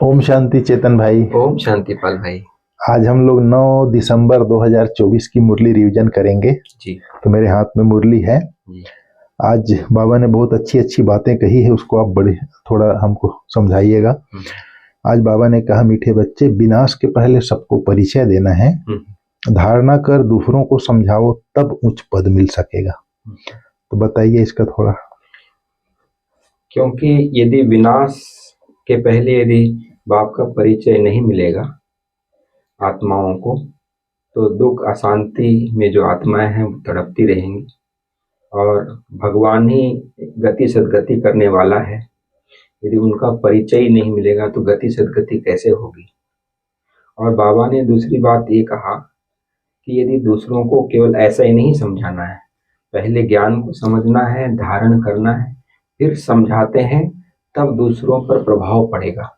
ओम शांति चेतन भाई। ओम शांति पाल भाई। आज हम लोग 9 दिसंबर 2024 की मुरली रिवीजन करेंगे। जी तो मेरे हाथ में मुरली है। जी। आज बाबा ने बहुत अच्छी अच्छी बातें कही है, उसको आप बड़े थोड़ा हमको समझाइएगा। आज बाबा ने कहा, मीठे बच्चे, विनाश के पहले सबको परिचय देना है, धारणा कर दूसरों को समझाओ, तब उच्च पद मिल सकेगा। तो बताइए इसका थोड़ा। क्योंकि यदि विनाश के पहले यदि बाप का परिचय नहीं मिलेगा आत्माओं को, तो दुख अशांति में जो आत्माएं हैं वो तड़पती रहेंगी, और भगवान ही गति सदगति करने वाला है। यदि उनका परिचय ही नहीं मिलेगा तो गति सदगति कैसे होगी। और बाबा ने दूसरी बात ये कहा कि यदि दूसरों को केवल ऐसा ही नहीं समझाना है, पहले ज्ञान को समझना है, धारण करना है, फिर समझाते हैं, तब दूसरों पर प्रभाव पड़ेगा।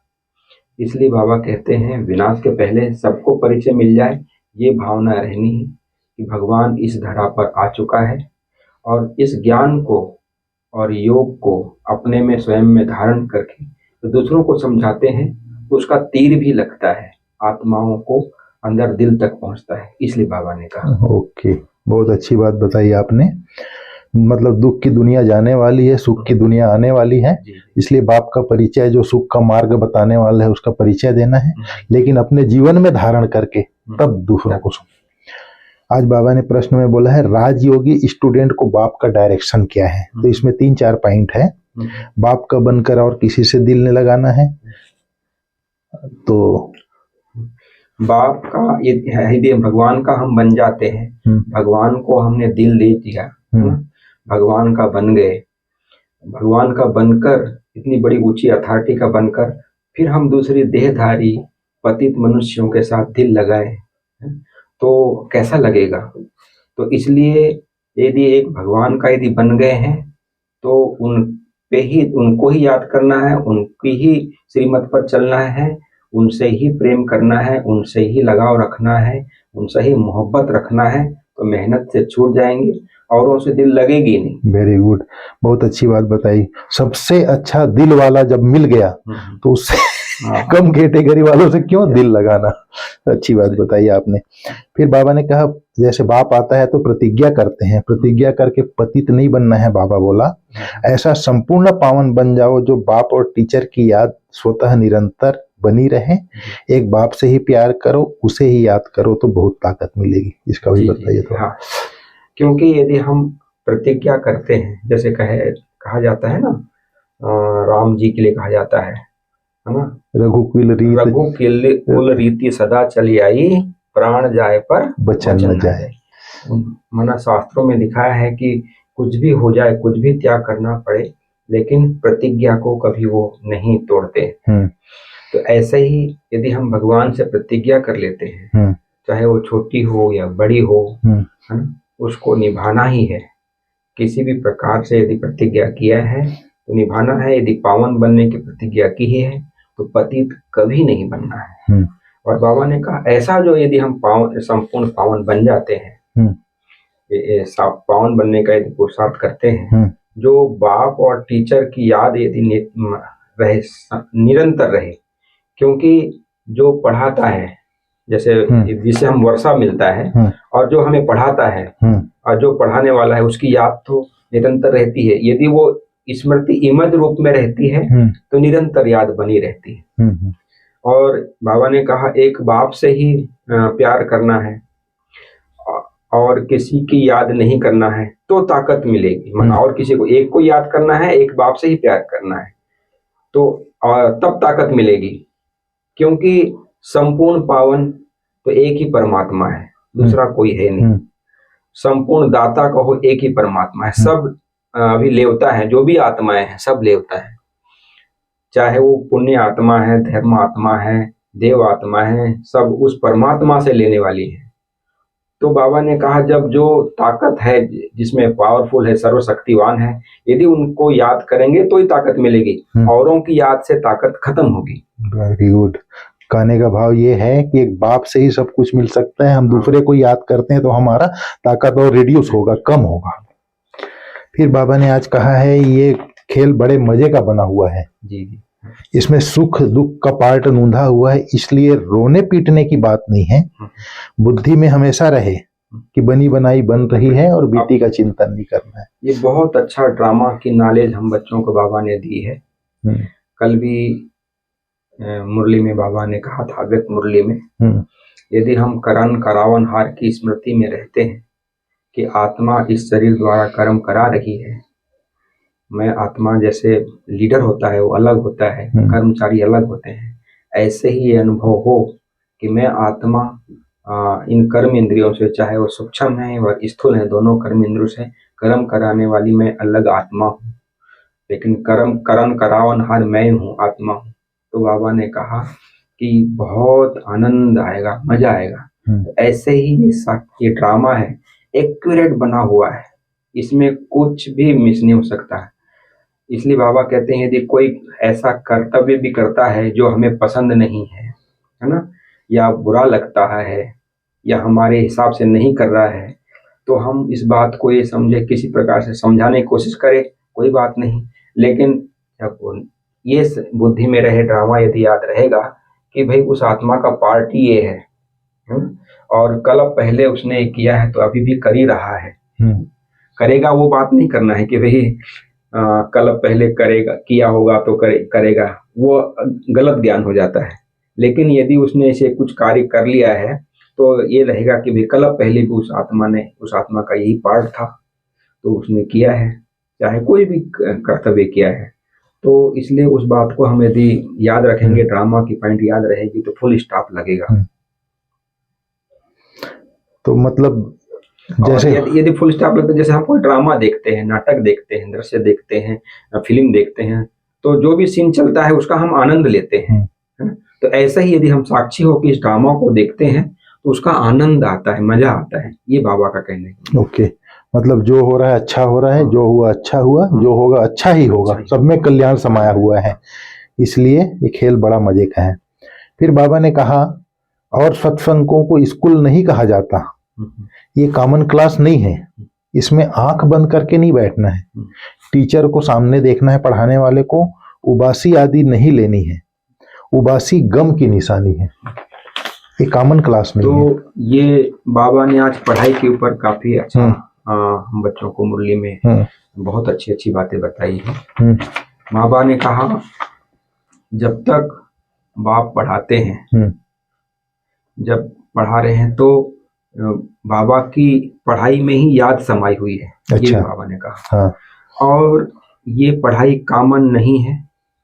इसलिए बाबा कहते हैं विनाश के पहले सबको परिचय मिल जाए, ये भावना रहनी है कि भगवान इस धरा पर आ चुका है, और इस ज्ञान को और योग को अपने में स्वयं में धारण करके तो दूसरों को समझाते हैं, तो उसका तीर भी लगता है, आत्माओं को अंदर दिल तक पहुंचता है। इसलिए बाबा ने कहा। ओके, बहुत अच्छी बात बताई आपने। मतलब दुख की दुनिया जाने वाली है, सुख की दुनिया आने वाली है, इसलिए बाप का परिचय, जो सुख का मार्ग बताने वाला है, उसका परिचय देना है, लेकिन अपने जीवन में धारण करके तब दूसरों को। आज बाबा ने प्रश्न में बोला है, राजयोगी स्टूडेंट को बाप का डायरेक्शन क्या है। तो इसमें 3-4 पॉइंट है। बाप का बनकर और किसी से दिल नहीं लगाना है। तो बाप का यदि भगवान का हम बन जाते हैं, भगवान को हमने दिल दे दिया, भगवान का बन गए, भगवान का बनकर इतनी बड़ी ऊंची अथॉरिटी का बनकर फिर हम दूसरी देहधारी पतित मनुष्यों के साथ दिल लगाए तो कैसा लगेगा। तो इसलिए यदि एक भगवान का यदि बन गए हैं तो उन पे ही, उनको ही याद करना है, उनकी ही श्रीमत पर चलना है, उनसे ही प्रेम करना है, उनसे ही लगाव रखना है, उनसे ही मोहब्बत रखना है, तो मेहनत से छूट जाएंगे, औरों से दिल लगेगी नहीं। वेरी गुड, बहुत अच्छी बात बताई। सबसे अच्छा दिल वाला जब मिल गया तो उससे कम कैटेगरी वालों से क्यों दिल लगाना। अच्छी बात बताई आपने। फिर बाबा ने कहा, जैसे बाप आता है तो प्रतिज्ञा करते हैं, प्रतिज्ञा करके पतित नहीं बनना है। बाबा बोला, ऐसा संपूर्ण पावन बन जाओ जो बाप और टीचर की याद स्वतः निरंतर बनी रहे। एक बाप से ही प्यार करो, उसे ही याद करो, तो बहुत ताकत मिलेगी। इसका भी बताइए थोड़ा। हाँ, क्योंकि यदि हम प्रतिज्ञा करते हैं, जैसे कहा जाता है ना, राम जी के लिए कहा जाता है ना, रघुकुल रीति सदा चली आई, प्राण जाए पर वचन न जाए। माना शास्त्रों में लिखा है कि कुछ भी हो जाए, कुछ भी त्याग करना पड़े, लेकिन प्रतिज्ञा को कभी वो नहीं तोड़ते। तो ऐसे ही यदि हम भगवान से प्रतिज्ञा कर लेते हैं, चाहे वो छोटी हो या बड़ी हो, है ना, उसको निभाना ही है। किसी भी प्रकार से यदि प्रतिज्ञा किया है तो निभाना है। यदि पावन बनने की प्रतिज्ञा की है तो पतित कभी नहीं बनना है। और बाबा ने कहा, ऐसा जो यदि हम संपूर्ण पावन बन जाते हैं, पावन बनने का यदि पुरुषार्थ करते हैं, जो बाप और टीचर की याद यदि रहे, निरंतर रहे, क्योंकि जो पढ़ाता है, जैसे जिसे हम वर्षा मिलता है, और जो हमें पढ़ाता है और जो पढ़ाने वाला है, उसकी याद तो निरंतर रहती है। यदि वो स्मृति इमज रूप में रहती है तो निरंतर याद बनी रहती है। और बाबा ने कहा, एक बाप से ही प्यार करना है और किसी की याद नहीं करना है तो ताकत मिलेगी। और किसी को, एक को याद करना है, एक बाप से ही प्यार करना है, तो तब ताकत मिलेगी। क्योंकि संपूर्ण पावन तो एक ही परमात्मा है, दूसरा कोई है नहीं। संपूर्ण दाता कहो, एक ही परमात्मा है। सब अभी लेवता है, जो भी आत्माएं हैं सब लेवता है, चाहे वो पुण्य आत्मा है, धर्म आत्मा है, देव आत्मा है, सब उस परमात्मा से लेने वाली है। तो बाबा ने कहा, जब जो ताकत है, जिसमें पावरफुल है, सर्वशक्तिवान है, यदि उनको याद करेंगे तो ही ताकत मिलेगी, औरों की याद से ताकत खत्म होगी। Very good. कहने का भाव ये है कि एक बाप से ही सब कुछ मिल सकता है। हम दूसरे को याद करते हैं तो हमारा ताकत और रिड्यूस होगा, कम होगा। फिर बाबा ने आज कहा है, ये खेल बड़े मजे का बना हुआ है। जी। इसमें सुख दुख का पार्ट नूंधा हुआ है, इसलिए रोने पीटने की बात नहीं है। बुद्धि में हमेशा रहे कि बनी बनाई बन रही है और बीती का चिंतन नहीं करना है। ये बहुत अच्छा ड्रामा की नॉलेज हम बच्चों को बाबा ने दी है। कल भी मुरली में बाबा ने कहा था, व्यक्त मुरली में, यदि हम करण करावन हार की स्मृति में रहते हैं कि आत्मा इस शरीर द्वारा कर्म करा रही है, मैं आत्मा जैसे लीडर होता है वो अलग होता है, कर्मचारी अलग होते हैं, ऐसे ही ये अनुभव हो कि मैं आत्मा इन कर्म इंद्रियों से, चाहे वो सूक्ष्म है और स्थूल है, दोनों कर्म इंद्रियों से कर्म कराने वाली मैं अलग आत्मा हूँ, लेकिन करण करावन हार मैं हूँ, आत्मा हूँ। तो बाबा ने कहा कि बहुत आनंद आएगा, मजा आएगा। तो ऐसे ही ये ड्रामा है, एक्यूरेट बना हुआ है, इसमें कुछ भी मिस नहीं हो सकता है। इसलिए बाबा कहते हैं यदि कोई ऐसा कर्तव्य भी करता है जो हमें पसंद नहीं है ना, या बुरा लगता है या हमारे हिसाब से नहीं कर रहा है, तो हम इस बात को ये समझे, किसी प्रकार से समझाने की कोशिश करें, कोई बात नहीं, लेकिन जब ये बुद्धि में रहे, ड्रामा यदि याद रहेगा कि भाई उस आत्मा का पार्ट ये है, और कल पहले उसने किया है तो अभी भी कर ही रहा है, करेगा, वो बात नहीं करना है कि भाई कल पहले करेगा, किया होगा तो करेगा, वो गलत ज्ञान हो जाता है। लेकिन यदि उसने इसे कुछ कार्य कर लिया है तो ये रहेगा कि भाई कल पहले भी उस आत्मा का यही पार्ट था, तो उसने किया है, चाहे कोई भी कर्तव्य किया है। तो इसलिए उस बात को हम यदि याद रखेंगे, ड्रामा की पॉइंट याद रहेगी, तो फुल स्टॉप लगेगा। तो मतलब जैसे यदि फुल स्टॉप लगता है, जैसे हम कोई ड्रामा देखते हैं, नाटक देखते हैं, दृश्य देखते हैं, फिल्म देखते हैं, तो जो भी सीन चलता है उसका हम आनंद लेते हैं, तो ऐसा ही यदि हम साक्षी हो कि इस ड्रामा को देखते हैं तो उसका आनंद आता है, मजा आता है, ये बाबा का कहना है। ओके, मतलब जो हो रहा है अच्छा हो रहा है, जो हुआ अच्छा हुआ, जो होगा अच्छा ही होगा, सब में कल्याण समाया हुआ है, इसलिए ये खेल बड़ा मजे का है। फिर बाबा ने कहा और सत्संगों को स्कूल नहीं कहा जाता, ये कॉमन क्लास नहीं है, इसमें आंख बंद करके नहीं बैठना है, टीचर को सामने देखना है, पढ़ाने वाले को उबासी आदि नहीं लेनी है, उबासी गम की निशानी है, ये कॉमन क्लास नहीं है। तो ये बाबा ने आज पढ़ाई के ऊपर काफी अच्छा हम बच्चों को मुरली में बहुत अच्छी अच्छी बातें बताई हैं। बाबा ने कहा जब तक बाप पढ़ाते हैं, जब पढ़ा रहे हैं तो बाबा की पढ़ाई में ही याद समाई हुई है, ये बाबा ने कहा। और ये पढ़ाई कॉमन नहीं है,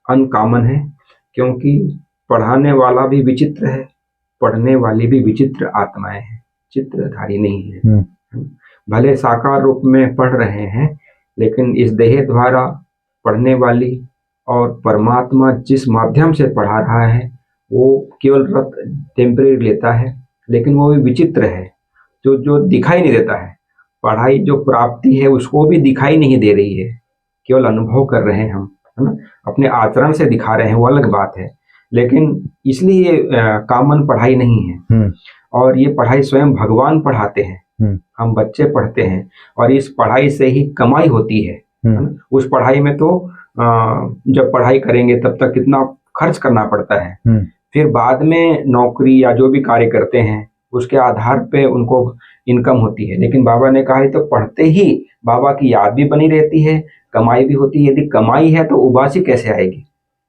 अनकॉमन है, क्योंकि पढ़ाने वाला भी विचित्र है, पढ़ने वाली भी विचित्र आत्माएं हैं, चित्रधारी नहीं है। भले साकार रूप में पढ़ रहे हैं, लेकिन इस देह द्वारा पढ़ने वाली और परमात्मा जिस माध्यम से पढ़ा रहा है वो केवल टेम्परेरी लेता है, लेकिन वो भी विचित्र है, जो दिखाई नहीं देता है। पढ़ाई जो प्राप्ति है उसको भी दिखाई नहीं दे रही है, केवल अनुभव कर रहे हैं हम, है ना, अपने आचरण से दिखा रहे हैं, वो अलग बात है, लेकिन इसलिए कॉमन पढ़ाई नहीं है। और ये पढ़ाई स्वयं भगवान पढ़ाते हैं, हम बच्चे पढ़ते हैं, और इस पढ़ाई से ही कमाई होती है ना? उस पढ़ाई में तो जब पढ़ाई करेंगे तब तक कितना खर्च करना पड़ता है, फिर बाद में नौकरी या जो भी कार्य करते हैं उसके आधार पे उनको इनकम होती है। लेकिन बाबा ने कहा है तो पढ़ते ही बाबा की याद भी बनी रहती है, कमाई भी होती है। यदि कमाई है तो उबासी कैसे आएगी?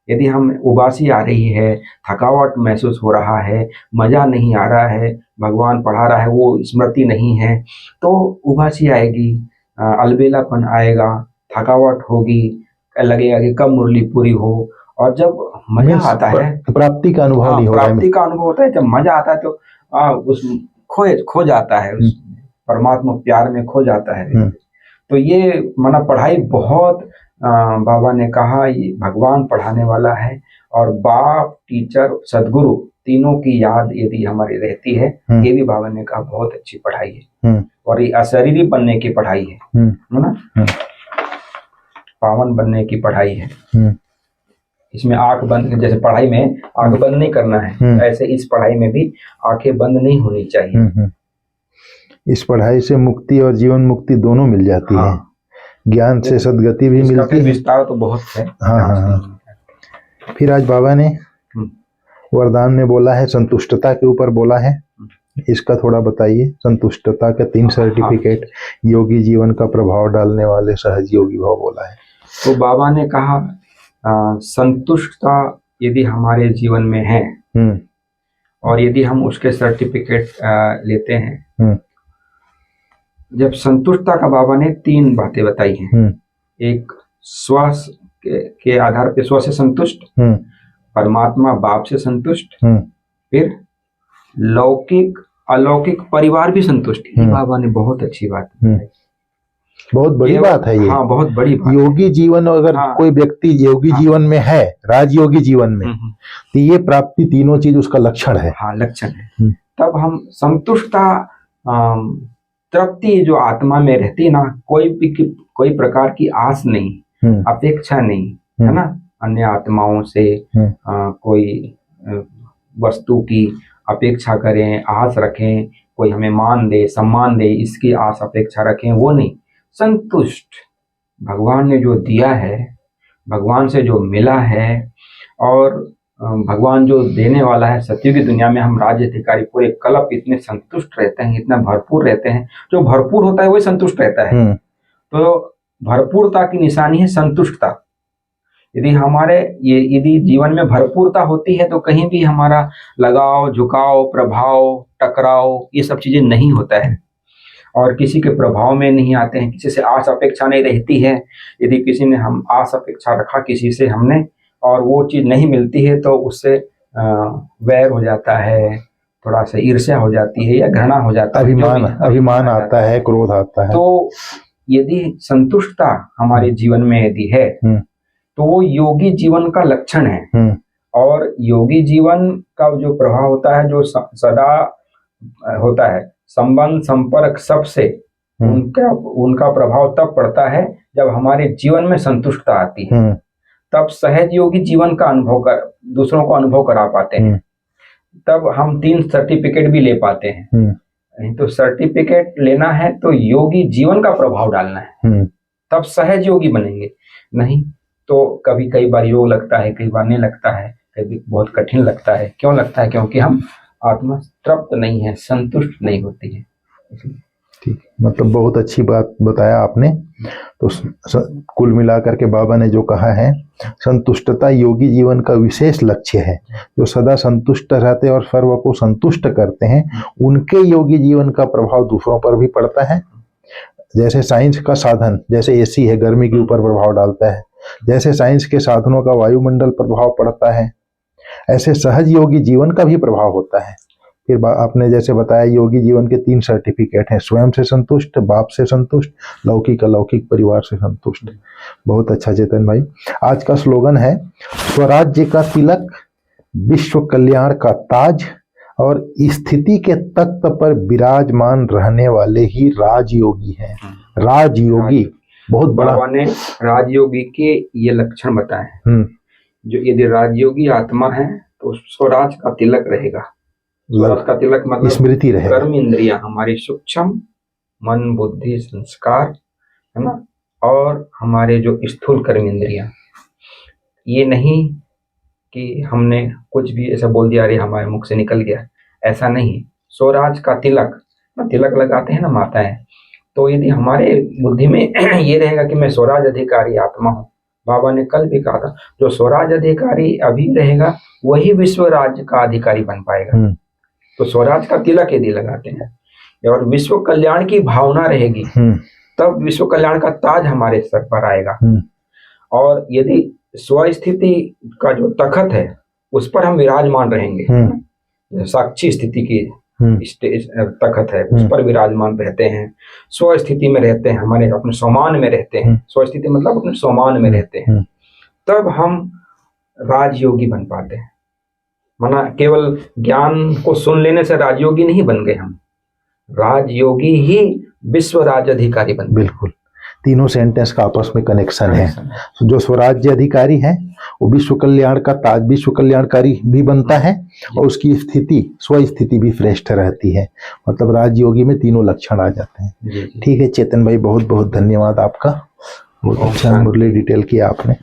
यदि हम उबासी आ रही है, थकावट महसूस हो रहा है, मजा नहीं आ रहा है, भगवान पढ़ा रहा है वो स्मृति नहीं है, तो उबासी आएगी, अलबेलापन आएगा, थकावट होगी, लगेगा कि कब मुरली पूरी हो। और जब मजा आता है, प्राप्ति का अनुभव नहीं हो रहा है, प्राप्ति का अनुभव होता है, जब मजा आता है तो उस खो जाता है, उस परमात्मा प्यार में खो जाता है। तो ये माना पढ़ाई बहुत बाबा ने कहा ये भगवान पढ़ाने वाला है, और बाप, टीचर, सदगुरु तीनों की याद यदि हमारी रहती है, ये भी बाबा ने कहा बहुत अच्छी पढ़ाई है, और ये अशरीरी बनने की पढ़ाई है ना, पावन बनने की पढ़ाई है। इसमें आंख बंद, जैसे पढ़ाई में आंख बंद नहीं करना है, ऐसे इस पढ़ाई में भी आंखें बंद नहीं होनी चाहिए। इस पढ़ाई से मुक्ति और जीवन मुक्ति दोनों मिल जाती है, ज्ञान से सदगति भी मिलती है। विस्तार तो बहुत है। हाँ। फिर आज बाबा ने वरदान में बोला है, संतुष्टता के ऊपर बोला है, इसका थोड़ा बताइए। संतुष्टता के 3 सर्टिफिकेट, योगी जीवन का प्रभाव डालने वाले सहज योगी भाव बोला है। तो बाबा ने कहा संतुष्टता यदि हमारे जीवन में है और यदि हम उसके सर्टिफिकेट लेते हैं, जब संतुष्टता का बाबा ने 3 बातें बताई हैं। एक श्वास के आधार पे स्व से संतुष्ट, परमात्मा बाप से संतुष्ट, फिर लौकिक अलौकिक परिवार भी संतुष्ट। बाबा ने बहुत अच्छी बात बताई, बहुत बड़ी बात है ये। हाँ, बहुत बड़ी बात। योगी जीवन अगर कोई व्यक्ति योगी जीवन में है, राजयोगी जीवन में, तो ये प्राप्ति तीनों चीज उसका लक्षण है। हाँ, लक्षण है। तब हम संतुष्टता, तृप्ति जो आत्मा में रहती ना, कोई प्रकार की आस नहीं, अपेक्षा नहीं, है ना, अन्य आत्माओं से कोई वस्तु की अपेक्षा करें, आस रखें, कोई हमें मान दे, सम्मान दे, इसकी आस अपेक्षा रखें, वो नहीं। संतुष्ट, भगवान ने जो दिया है, भगवान से जो मिला है, और भगवान जो देने वाला है। सत्युग की दुनिया में हम राज्य अधिकारी पूरे कल्प इतने संतुष्ट रहते हैं, इतना भरपूर रहते हैं। जो भरपूर होता है वही संतुष्ट रहता है। तो भरपूरता की निशानी है संतुष्टता। यदि जीवन में भरपूरता होती है तो कहीं भी हमारा लगाव, झुकाव, प्रभाव, टकराव, ये सब चीजें नहीं होता है, और किसी के प्रभाव में नहीं आते हैं, किसी से आस अपेक्षा नहीं रहती है। यदि किसी ने हम आस अपेक्षा रखा किसी से हमने, और वो चीज नहीं मिलती है, तो उससे वैर हो जाता है, थोड़ा सा ईर्ष्या हो जाती है या घृणा हो जाता है, अभिमान आता है, क्रोध आता है। तो यदि संतुष्टता हमारे जीवन में यदि है तो वो योगी जीवन का लक्षण है। और योगी जीवन का जो प्रभाव होता है, जो सदा होता है, संबंध संपर्क सबसे उनका प्रभाव तब पड़ता है जब हमारे जीवन में संतुष्टता आती है। तब सहज योगी जीवन का दूसरों को अनुभव करा पाते हैं। तब हम 3 सर्टिफिकेट भी ले पाते हैं। नहीं तो सर्टिफिकेट लेना है तो योगी जीवन का प्रभाव डालना है, तब सहज योगी बनेंगे। नहीं तो कई बार योग लगता है, कई बार नहीं लगता है, कभी बहुत कठिन लगता है। क्यों लगता है? क्योंकि हम आत्मा तृप्त नहीं है, संतुष्ट नहीं होती है। ठीक, मतलब बहुत अच्छी बात बताया आपने। तो कुल मिलाकर के बाबा ने जो कहा है, संतुष्टता योगी जीवन का विशेष लक्ष्य है। जो सदा संतुष्ट रहते हैं और सर्व को संतुष्ट करते हैं, उनके योगी जीवन का प्रभाव दूसरों पर भी पड़ता है। जैसे साइंस का साधन, जैसे एसी है, गर्मी के ऊपर प्रभाव डालता है, जैसे साइंस के साधनों का वायुमंडल पर प्रभाव पड़ता है, ऐसे सहज योगी जीवन का भी प्रभाव होता है। फिर आपने जैसे बताया, योगी जीवन के 3 सर्टिफिकेट हैं, स्वयं से संतुष्ट, बाप से संतुष्ट, लौकिक अलौकिक परिवार से संतुष्ट। बहुत अच्छा चेतन भाई। आज का स्लोगन है, स्वराज्य का तिलक, विश्व कल्याण का ताज, और स्थिति के तख्त पर विराजमान रहने वाले ही राजयोगी हैं। राजयोगी बहुत बड़ा। बाबा ने राजयोगी के ये लक्षण बताए हैं। जो यदि राजयोगी आत्मा है तो स्वराज का तिलक रहेगा। स्वराज का तिलक मतलब स्मृति रहेगा। कर्म इंद्रियां हमारी सूक्ष्म, मन बुद्धि संस्कार, है ना, और हमारे जो स्थूल कर्म इंद्रियां, ये नहीं कि हमने कुछ भी ऐसा बोल दिया, अरे हमारे मुख से निकल गया, ऐसा नहीं। स्वराज का तिलक, तिलक लगाते हैं ना माताएं, तो यदि हमारे बुद्धि में ये रहेगा कि मैं स्वराज अधिकारी आत्मा हूँ। बाबा ने कल भी कहा था, जो स्वराज अधिकारी अभी रहेगा वही विश्व राज्य का अधिकारी बन पाएगा। तो स्वराज का तिलक यदि लगाते हैं और विश्व कल्याण की भावना रहेगी, तब विश्व कल्याण का ताज हमारे सर पर आएगा। और यदि स्वस्थिति का जो तखत है उस पर हम विराजमान रहेंगे, साक्षी स्थिति की तखत है, उस पर विराजमान रहते हैं, स्वस्थिति में रहते हैं, हमारे अपने स्वमान में रहते हैं। स्वस्थिति मतलब अपने स्वमान में रहते हैं, तब हम राजयोगी बन पाते हैं। माना केवल ज्ञान को सुन लेने से राजयोगी नहीं बन गए हम, राजयोगी ही विश्व राज्य अधिकारी बन। बिल्कुल, तीनों सेंटेंस का आपस में कनेक्शन है। जो स्वराज्य अधिकारी है वो विश्व कल्याण का ताज, विश्व कल्याणकारी भी बनता है, और उसकी स्थिति, स्व स्थिति भी श्रेष्ठ रहती है। मतलब राजयोगी में तीनों लक्षण आ जाते हैं। ठीक है चेतन भाई, बहुत बहुत धन्यवाद आपका। बहुत अच्छा मुरली डिटेल किया आपने।